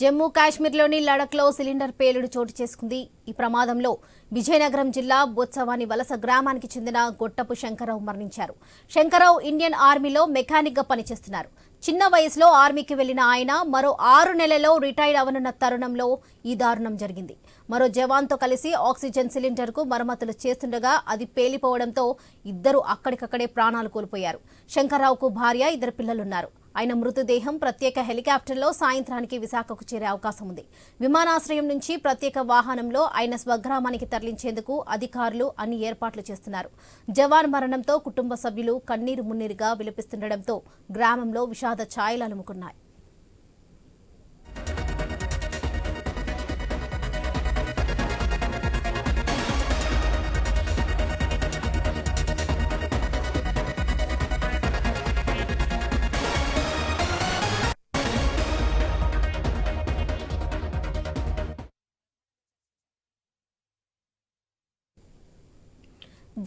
జమ్మూ కాశ్మీర్లోని లడఖ్లో సిలిండర్ పేలుడు చోటు చేసుకుంది. ఈ ప్రమాదంలో విజయనగరం జిల్లా బొత్సవాని వలస గ్రామానికి చెందిన గొట్టపు శంకరరావు మరణించారు. శంకరరావు ఇండియన్ ఆర్మీలో మెకానిక్గా పనిచేస్తున్నారు. చిన్న వయసులో ఆర్మీకి వెళ్లిన ఆయన మరో 6 నెలల్లో రిటైర్డ్ అవనున్న తరుణంలో ఈ దారుణం జరిగింది. మరో జవాన్తో కలిసి ఆక్సిజన్ సిలిండర్కు మరమ్మతులు చేస్తుండగా అది పేలిపోవడంతో ఇద్దరు అక్కడికక్కడే ప్రాణాలు కోల్పోయారు. శంకరరావుకు భార్య, 2 పిల్లలున్నారు. ఆయన మృతదేహం ప్రత్యేక హెలికాప్టర్లో సాయంత్రానికి విశాఖకు చేరే అవకాశం ఉంది. విమానాశ్రయం నుంచి ప్రత్యేక వాహనంలో ఆయన స్వగ్రామానికి తరలించేందుకు అధికారులు అన్ని ఏర్పాట్లు చేస్తున్నారు. జవాన్ మరణంతో కుటుంబ సభ్యులు కన్నీరు మున్నీరుగా విలపిస్తుండటంతో గ్రామంలో విషాద ఛాయలు అలుముకున్నాయి.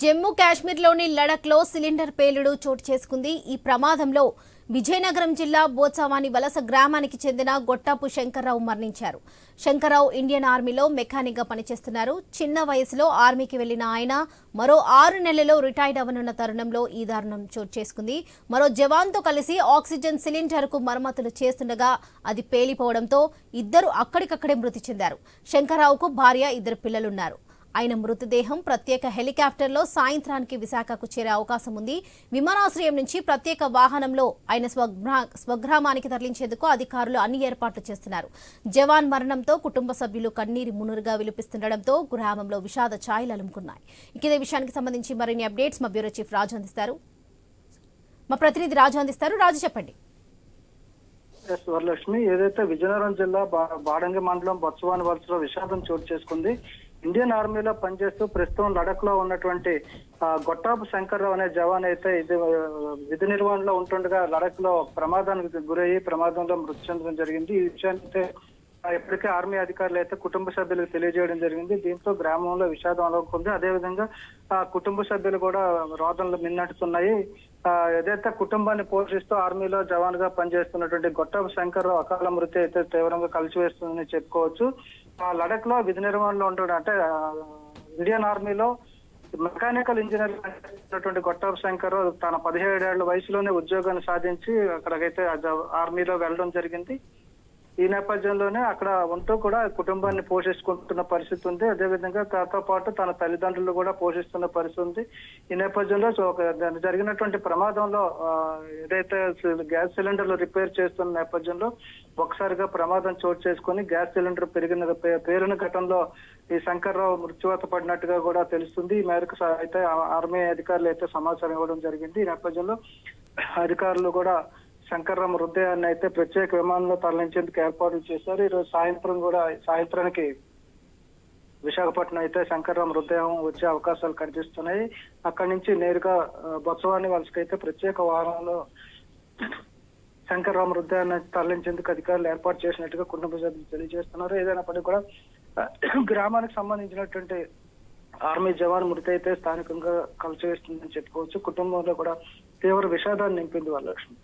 జమ్మూ కాశ్మీర్లోని లడఖ్లో సిలిండర్ పేలుడు చోటు చేసుకుంది. ఈ ప్రమాదంలో విజయనగరం జిల్లా బొత్సవాని వలస గ్రామానికి చెందిన గొట్టపు శంకరరావు మరణించారు. శంకరరావు ఇండియన్ ఆర్మీలో మెకానిక్గా పనిచేస్తున్నారు. చిన్న వయసులో ఆర్మీకి వెళ్లిన ఆయన మరో 6 నెలల్లో రిటైర్డ్ అవనున్న తరుణంలో ఈ దారుణం చోటు చేసుకుంది. మరో జవాన్తో కలిసి ఆక్సిజన్ సిలిండర్కు మరమ్మతులు చేస్తుండగా అది పేలిపోవడంతో ఇద్దరు అక్కడికక్కడే మృతి చెందారు. శంకరరావుకు భార్య, 2 పిల్లలున్నారు. ఆయన మృతదేహం ప్రత్యేక హెలికాప్టర్లో సాయంత్రానికి విశాఖకు చేరే అవకాశం ఉంది. విమానాశ్రయం నుంచి ప్రత్యేక వాహనంలో ఆయన స్వగ్రామానికి తరలించేందుకు అధికారులు అన్ని ఏర్పాట్లు చేస్తున్నారు. జవాన్ మరణంతో కుటుంబ సభ్యులు కన్నీరు మునురుగా విలపిస్తుండటంతో గ్రామంలో విషాద ఛాయలు అలుముకున్నాయి. ఇదే విషయానికి సంబంధించి మరిన్ని అప్డేట్స్ మా బ్యూరో చీఫ్ రాజు అందిస్తారు. మా ప్రతినిధి రాజు అందిస్తారు. రాజు, చెప్పండి. వరలక్ష్మి, ఏదైతే విజయనగరం జిల్లా బాడంగి మండలం బొత్సవాని వలసలో విషాదం చోటు చేసుకుంది. ఇండియన్ ఆర్మీలో పనిచేస్తూ ప్రస్తుతం లడఖ్ లో ఉన్నటువంటి గొట్టాపు శంకర్రావు అనే జవాన్ అయితే విధి నిర్వహణలో ఉంటుండగా లడఖ్ లో ప్రమాదానికి గురయ్యి ప్రమాదంలో మృతి చెందడం జరిగింది. ఈ విషయాన్ని అయితే ఇప్పటికే ఆర్మీ అధికారులు అయితే కుటుంబ సభ్యులకు తెలియజేయడం జరిగింది. దీంతో గ్రామంలో విషాదం అలవుకుంది. అదేవిధంగా కుటుంబ సభ్యులు కూడా రోదనలు మిన్నట్టుతున్నాయి. ఏదైతే కుటుంబాన్ని పోషిస్తూ ఆర్మీలో జవాన్ గా పనిచేస్తున్నటువంటి గొట్టపు శంకర్రావు అకాల మృతి అయితే తీవ్రంగా కలిసివేస్తుందని చెప్పుకోవచ్చు. లడఖ్ లో విధి నిర్వహణలో ఉండడం అంటే ఇండియన్ ఆర్మీలో మెకానికల్ ఇంజనీర్ పనిచేస్తున్నటువంటి గొట్టపు శంకర్ తన 17 ఏళ్ల వయసులోనే ఉద్యోగాన్ని సాధించి అక్కడికైతే ఆర్మీలో వెళ్ళడం జరిగింది. ఈ నేపథ్యంలోనే అక్కడ ఉంటూ కూడా కుటుంబాన్ని పోషించుకుంటున్న పరిస్థితి ఉంది. అదేవిధంగా తనతో పాటు తన తల్లిదండ్రులు కూడా పోషిస్తున్న పరిస్థితి ఉంది. ఈ నేపథ్యంలో జరిగినటువంటి ప్రమాదంలో ఏదైతే గ్యాస్ సిలిండర్లు రిపేర్ చేస్తున్న నేపథ్యంలో ఒకసారిగా ప్రమాదం చోటు చేసుకుని గ్యాస్ సిలిండర్ పేరిన ఘటనలో ఈ శంకర్రావు మృత్యువాత పడినట్టుగా కూడా తెలుస్తుంది. ఈ మేరకు అయితే ఆర్మీ అధికారులు అయితే సమాచారం ఇవ్వడం జరిగింది. ఈ నేపథ్యంలో అధికారులు కూడా శంకర్రావు మృతదేహాన్ని అయితే ప్రత్యేక విమానంలో తరలించేందుకు ఏర్పాట్లు చేశారు. ఈరోజు సాయంత్రానికి విశాఖపట్నం అయితే శంకర్రావు మృతదేహం వచ్చే అవకాశాలు కనిపిస్తున్నాయి. అక్కడి నుంచి నేరుగా బొత్సవాని వలసకైతే ప్రత్యేక వాహనంలో శంకర్రావు మృతదేహాన్ని తరలించేందుకు అధికారులు ఏర్పాటు చేసినట్టుగా కుటుంబ సభ్యులు తెలియజేస్తున్నారు. ఏదైనప్పటికీ కూడా గ్రామానికి సంబంధించినటువంటి ఆర్మీ జవాన్ మృతి అయితే స్థానికంగా కలిసివేస్తుందని చెప్పుకోవచ్చు. కుటుంబంలో కూడా తీవ్ర విషాదాన్ని నింపింది వరలక్ష్మి.